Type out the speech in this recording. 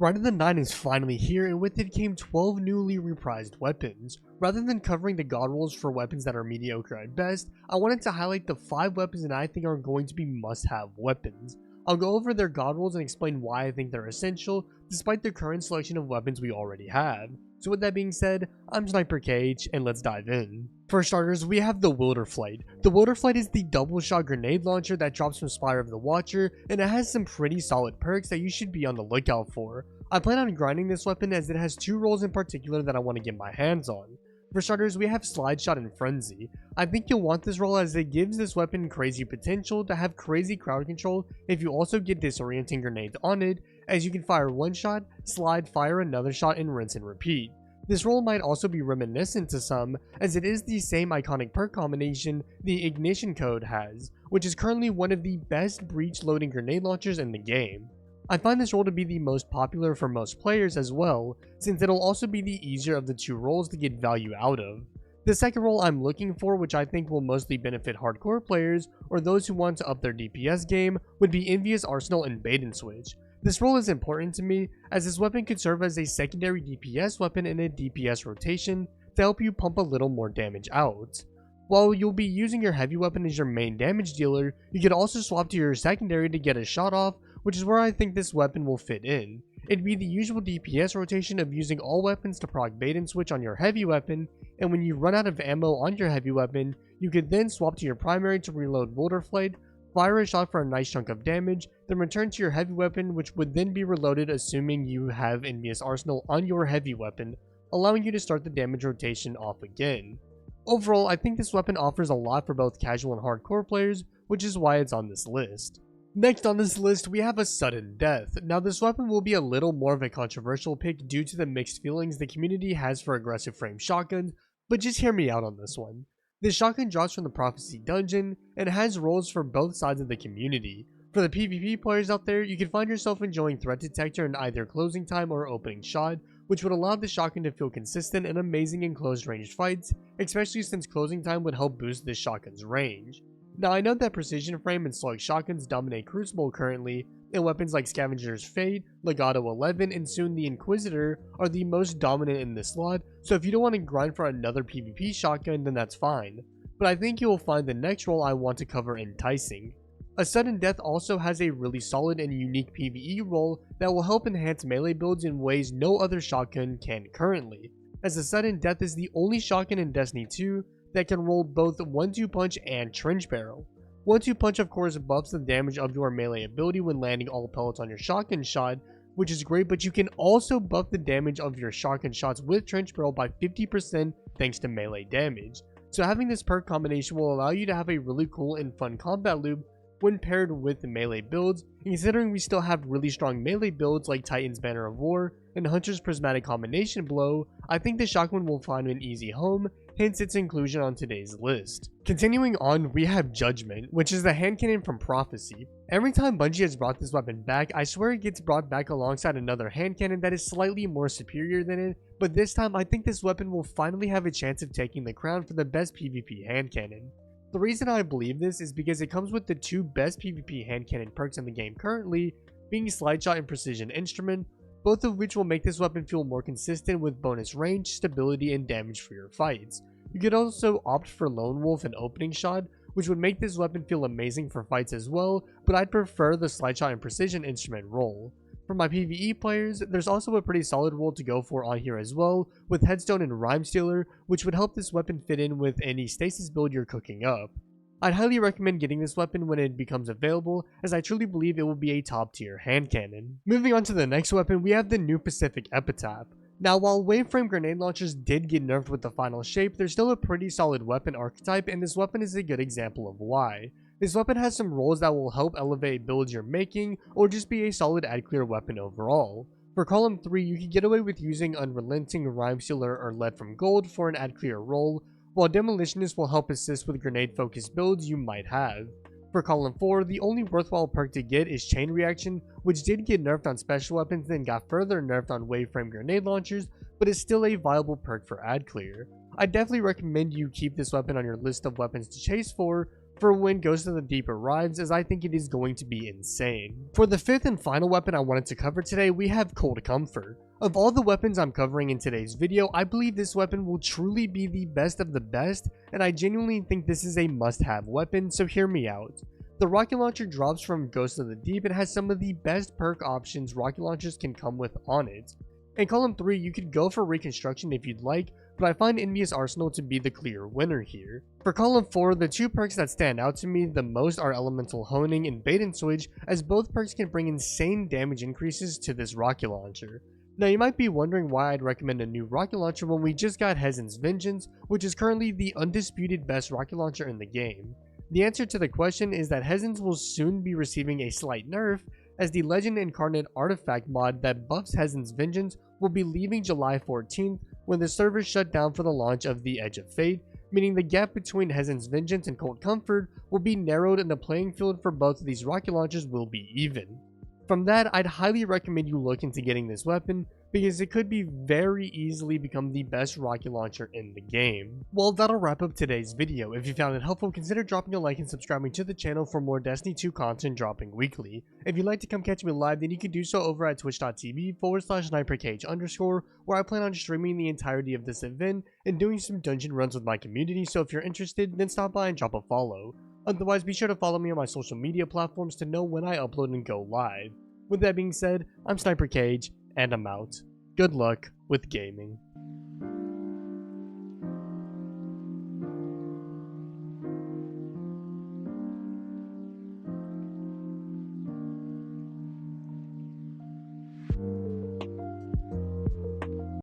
Rite 9 is finally here, and with it came 12 newly reprised weapons. Rather than covering the god rolls for weapons that are mediocre at best, I wanted to highlight the 5 weapons that I think are going to be must-have weapons. I'll go over their god rolls and explain why I think they're essential, despite the current selection of weapons we already have. So with that being said, I'm SniperKH, and let's dive in. For starters, we have the Wilderflight. The Wilderflight is the double shot grenade launcher that drops from Spire of the Watcher, and it has some pretty solid perks that you should be on the lookout for. I plan on grinding this weapon as it has 2 roles in particular that I want to get my hands on. For starters, we have Slide Shot and Frenzy. I think you'll want this role as it gives this weapon crazy potential to have crazy crowd control if you also get disorienting grenades on it, as you can fire one shot, slide, fire another shot, and rinse and repeat. This role might also be reminiscent to some, as it is the same iconic perk combination the Ignition Code has, which is currently one of the best breach loading grenade launchers in the game. I find this role to be the most popular for most players as well, since it'll also be the easier of the 2 roles to get value out of. The second role I'm looking for, which I think will mostly benefit hardcore players or those who want to up their DPS game, would be Envious Arsenal and Bait and Switch. This role is important to me, as this weapon could serve as a secondary DPS weapon in a DPS rotation to help you pump a little more damage out. While you'll be using your heavy weapon as your main damage dealer, you could also swap to your secondary to get a shot off, which is where I think this weapon will fit in. It'd be the usual DPS rotation of using all weapons to proc bait and switch on your heavy weapon, and when you run out of ammo on your heavy weapon, you could then swap to your primary to reload Wilderflight, fire a shot for a nice chunk of damage, then return to your heavy weapon, which would then be reloaded assuming you have Envious Arsenal on your heavy weapon, allowing you to start the damage rotation off again. Overall, I think this weapon offers a lot for both casual and hardcore players, which is why it's on this list. Next on this list, we have a Sudden Death. Now this weapon will be a little more of a controversial pick due to the mixed feelings the community has for aggressive frame shotguns, but just hear me out on this one. This shotgun drops from the Prophecy dungeon, and has roles for both sides of the community. For the PvP players out there, you can find yourself enjoying Threat Detector in either closing time or opening shot, which would allow the shotgun to feel consistent and amazing in close ranged fights, especially since closing time would help boost this shotgun's range. Now I know that precision frame and slug shotguns dominate Crucible currently, and weapons like Scavenger's Fate, Legato 11, and soon the Inquisitor are the most dominant in this slot, so if you don't want to grind for another PvP shotgun, then that's fine. But I think you will find the next role I want to cover enticing. A Sudden Death also has a really solid and unique PvE role that will help enhance melee builds in ways no other shotgun can currently, as a Sudden Death is the only shotgun in Destiny 2 that can roll both 1-2 punch and trench barrel. 1-2 punch of course buffs the damage of your melee ability when landing all pellets on your shotgun shot, which is great, but you can also buff the damage of your shotgun shots with trench barrel by 50% thanks to melee damage. So having this perk combination will allow you to have a really cool and fun combat loop when paired with the melee builds, and considering we still have really strong melee builds like Titan's Banner of War and Hunter's Prismatic Combination Blow, I think the shotgun will find an easy home, hence its inclusion on today's list. Continuing on, we have Judgment, which is the hand cannon from Prophecy. Every time Bungie has brought this weapon back, I swear it gets brought back alongside another hand cannon that is slightly more superior than it, but this time I think this weapon will finally have a chance of taking the crown for the best PvP hand cannon. The reason I believe this is because it comes with the 2 best PvP hand cannon perks in the game currently, being Slide Shot and Precision Instrument, both of which will make this weapon feel more consistent with bonus range, stability, and damage for your fights. You could also opt for Lone Wolf and Opening Shot, which would make this weapon feel amazing for fights as well, but I'd prefer the Slide Shot and Precision Instrument role. For my PvE players, there's also a pretty solid role to go for on here as well, with Headstone and Rhyme Stealer, which would help this weapon fit in with any stasis build you're cooking up. I'd highly recommend getting this weapon when it becomes available, as I truly believe it will be a top tier hand cannon. Moving on to the next weapon, we have the new Pacific Epitap. Now while waveframe grenade launchers did get nerfed with the final shape, they're still a pretty solid weapon archetype, and this weapon is a good example of why. This weapon has some roles that will help elevate builds you're making, or just be a solid ad clear weapon overall. For column 3, you can get away with using Unrelenting, Rhyme Stealer, or Lead from Gold for an ad clear role, while Demolitionist will help assist with grenade focused builds you might have. For column 4, the only worthwhile perk to get is Chain Reaction, which did get nerfed on special weapons then got further nerfed on waveframe grenade launchers, but is still a viable perk for ad clear. I definitely recommend you keep this weapon on your list of weapons to chase for for when Ghost of the Deep arrives, as I think it is going to be insane. For the 5th and final weapon I wanted to cover today, we have Cold Comfort. Of all the weapons I'm covering in today's video, I believe this weapon will truly be the best of the best, and I genuinely think this is a must-have weapon, so hear me out. The rocket launcher drops from Ghost of the Deep and has some of the best perk options rocket launchers can come with on it. In column 3, you could go for Reconstruction if you'd like, but I find Envious Arsenal to be the clear winner here. For column 4, the 2 perks that stand out to me the most are Elemental Honing and Bait and Switch, as both perks can bring insane damage increases to this rocket launcher. Now you might be wondering why I'd recommend a new rocket launcher when we just got Hezen's Vengeance, which is currently the undisputed best rocket launcher in the game. The answer to the question is that Hezen's will soon be receiving a slight nerf, as the Legend Incarnate artifact mod that buffs Hezen's Vengeance will be leaving July 14th when the servers shut down for the launch of the Edge of Fate, meaning the gap between Hezen's Vengeance and Cold Comfort will be narrowed and the playing field for both of these rocket launchers will be even. From that, I'd highly recommend you look into getting this weapon, because it could be very easily become the best rocket launcher in the game. Well, that'll wrap up today's video. If you found it helpful, consider dropping a like and subscribing to the channel for more Destiny 2 content dropping weekly. If you'd like to come catch me live, then you can do so over at twitch.tv/SniperKH_, where I plan on streaming the entirety of this event and doing some dungeon runs with my community, so if you're interested, then stop by and drop a follow. Otherwise, be sure to follow me on my social media platforms to know when I upload and go live. With that being said, I'm SniperKH, and I'm out. Good luck with gaming.